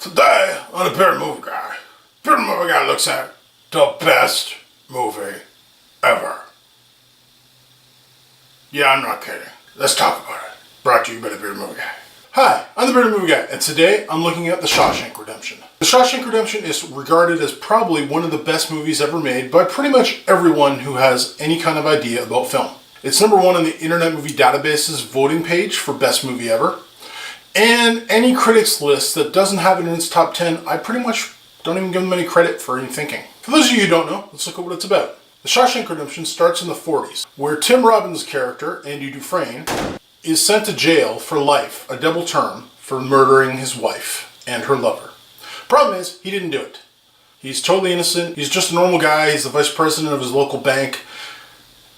Today, on the Bearded Movie Guy looks at the best movie ever. Yeah, I'm not kidding. Let's talk about it. Brought to you by the Bearded Movie Guy. Hi, I'm the Bearded Movie Guy, and today I'm looking at The Shawshank Redemption. The Shawshank Redemption is regarded as probably one of the best movies ever made by pretty much everyone who has any kind of idea about film. It's number one on the Internet Movie Database's voting page for best movie ever. And any critics list that doesn't have it in its top 10, I pretty much don't even give them any credit for any thinking. For those of you who don't know, let's look at what it's about. The Shawshank Redemption starts in the 40s, where Tim Robbins' character, Andy Dufresne, is sent to jail for life, a double term, for murdering his wife and her lover. Problem is, he didn't do it. He's totally innocent, he's just a normal guy, he's the vice president of his local bank,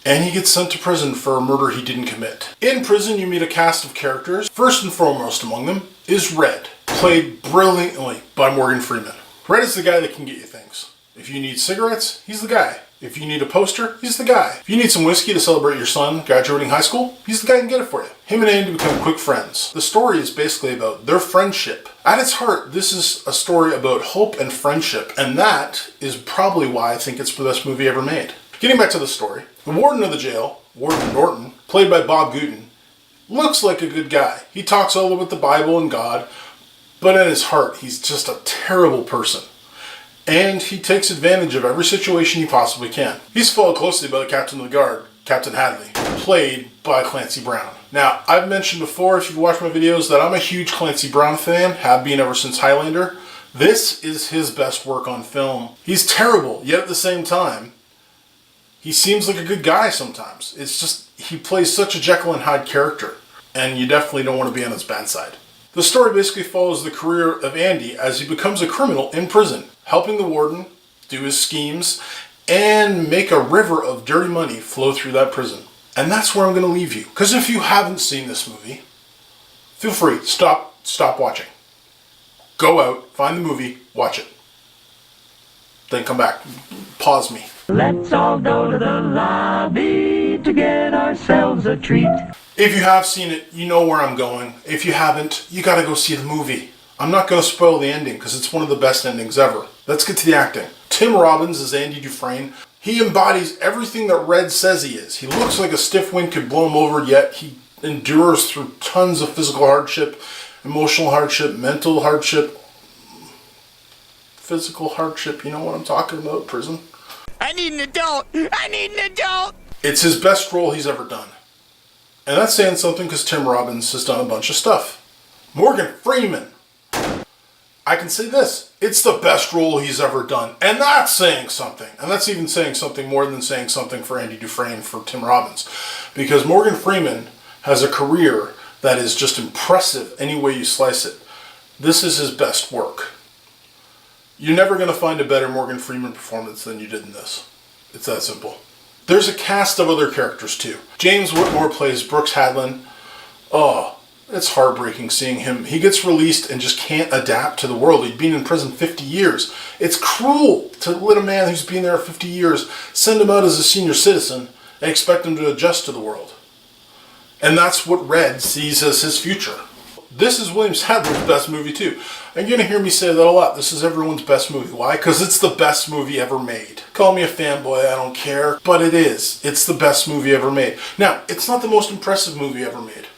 and he gets sent to prison for a murder he didn't commit. In prison, you meet a cast of characters. First and foremost among them is Red, played brilliantly by Morgan Freeman. Red is the guy that can get you things. If you need cigarettes, he's the guy. If you need a poster, he's the guy. If you need some whiskey to celebrate your son graduating high school, he's the guy who can get it for you. Him and Andy become quick friends. The story is basically about their friendship. At its heart, this is a story about hope and friendship, and that is probably why I think it's the best movie ever made. Getting back to the story, the warden of the jail, Warden Norton, played by Bob Gooten, looks like a good guy. He talks all about the Bible and God, but in his heart, he's just a terrible person. And he takes advantage of every situation he possibly can. He's followed closely by the captain of the guard, Captain Hadley, played by Clancy Brown. Now, I've mentioned before, if you've watched my videos, that I'm a huge Clancy Brown fan, have been ever since Highlander. This is his best work on film. He's terrible, yet at the same time, he seems like a good guy sometimes. It's just, he plays such a Jekyll and Hyde character, and you definitely don't want to be on his bad side. The story basically follows the career of Andy as he becomes a criminal in prison, helping the warden do his schemes and make a river of dirty money flow through that prison. And that's where I'm going to leave you. Because if you haven't seen this movie, feel free, stop watching. Go out, find the movie, watch it. Then come back. Pause me. Let's all go to the lobby to get ourselves a treat. If you have seen it, you know where I'm going. If you haven't, you gotta go see the movie. I'm not gonna spoil the ending because it's one of the best endings ever. Let's get to the acting. Tim Robbins is Andy Dufresne. He embodies everything that Red says he is. He looks like a stiff wind could blow him over, yet he endures through tons of physical hardship, emotional hardship, mental hardship, physical hardship. You know what I'm talking about? Prison. I need an adult! I need an adult! It's his best role he's ever done. And that's saying something because Tim Robbins has done a bunch of stuff. Morgan Freeman. I can say this. It's the best role he's ever done. And that's saying something. And that's even saying something more than saying something for Andy Dufresne, for Tim Robbins. Because Morgan Freeman has a career that is just impressive any way you slice it. This is his best work. You're never going to find a better Morgan Freeman performance than you did in this. It's that simple. There's a cast of other characters too. James Whitmore plays Brooks Hadlin. Oh, it's heartbreaking seeing him. He gets released and just can't adapt to the world. He'd been in prison 50 years. It's cruel to let a man who's been there 50 years send him out as a senior citizen and expect him to adjust to the world. And that's what Red sees as his future. This is William Sadler's best movie too. And you're going to hear me say that a lot. This is everyone's best movie. Why? Because it's the best movie ever made. Call me a fanboy, I don't care. But it is. It's the best movie ever made. Now, it's not the most impressive movie ever made.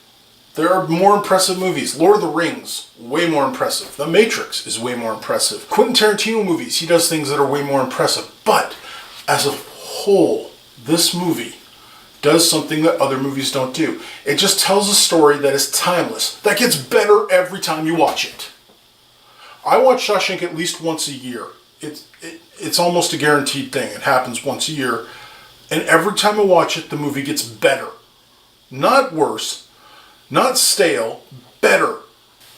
There are more impressive movies. Lord of the Rings, way more impressive. The Matrix is way more impressive. Quentin Tarantino movies, he does things that are way more impressive. But, as a whole, this movie does something that other movies don't do. It just tells a story that is timeless, that gets better every time you watch it. I watch Shawshank at least once a year. It's almost a guaranteed thing. It happens once a year. And every time I watch it, the movie gets better. Not worse, not stale, better.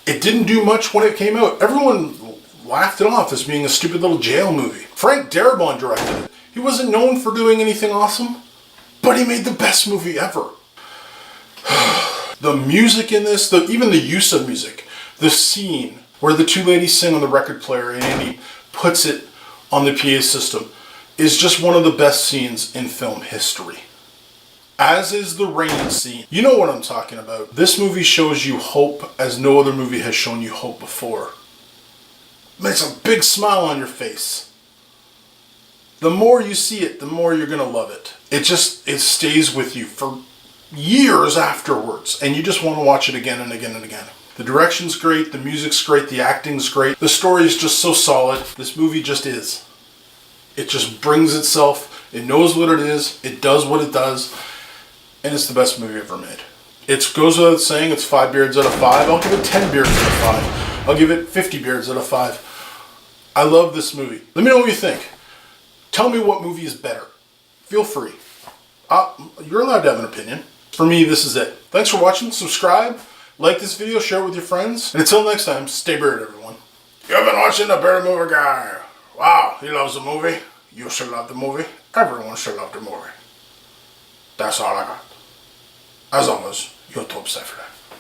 It didn't do much when it came out. Everyone laughed it off as being a stupid little jail movie. Frank Darabont directed it. He wasn't known for doing anything awesome, but he made the best movie ever. The music in this, even the use of music, the scene where the two ladies sing on the record player and Andy puts it on the PA system, is just one of the best scenes in film history. As is the rain scene. You know what I'm talking about. This movie shows you hope as no other movie has shown you hope before. makes a big smile on your face. The more you see it, the more you're gonna love it. It stays with you for years afterwards, and you just want to watch it again and again and again. The direction's great, the music's great, the acting's great, the story is just so solid. This movie just is. It just brings itself, it knows what it is, it does what it does, and it's the best movie ever made. It goes without saying, it's 5 beards out of 5. I'll give it 10 beards out of 5. I'll give it 50 beards out of 5. I love this movie. Let me know what you think. Tell me what movie is better. Feel free. You're allowed to have an opinion. For me, this is it. Thanks for watching. Subscribe, like this video, share it with your friends. And until next time, stay bearded, everyone. You've been watching The Bearded Movie Guy. Wow, he loves the movie. You should love the movie. Everyone should love the movie. That's all I got. As always, your top for that.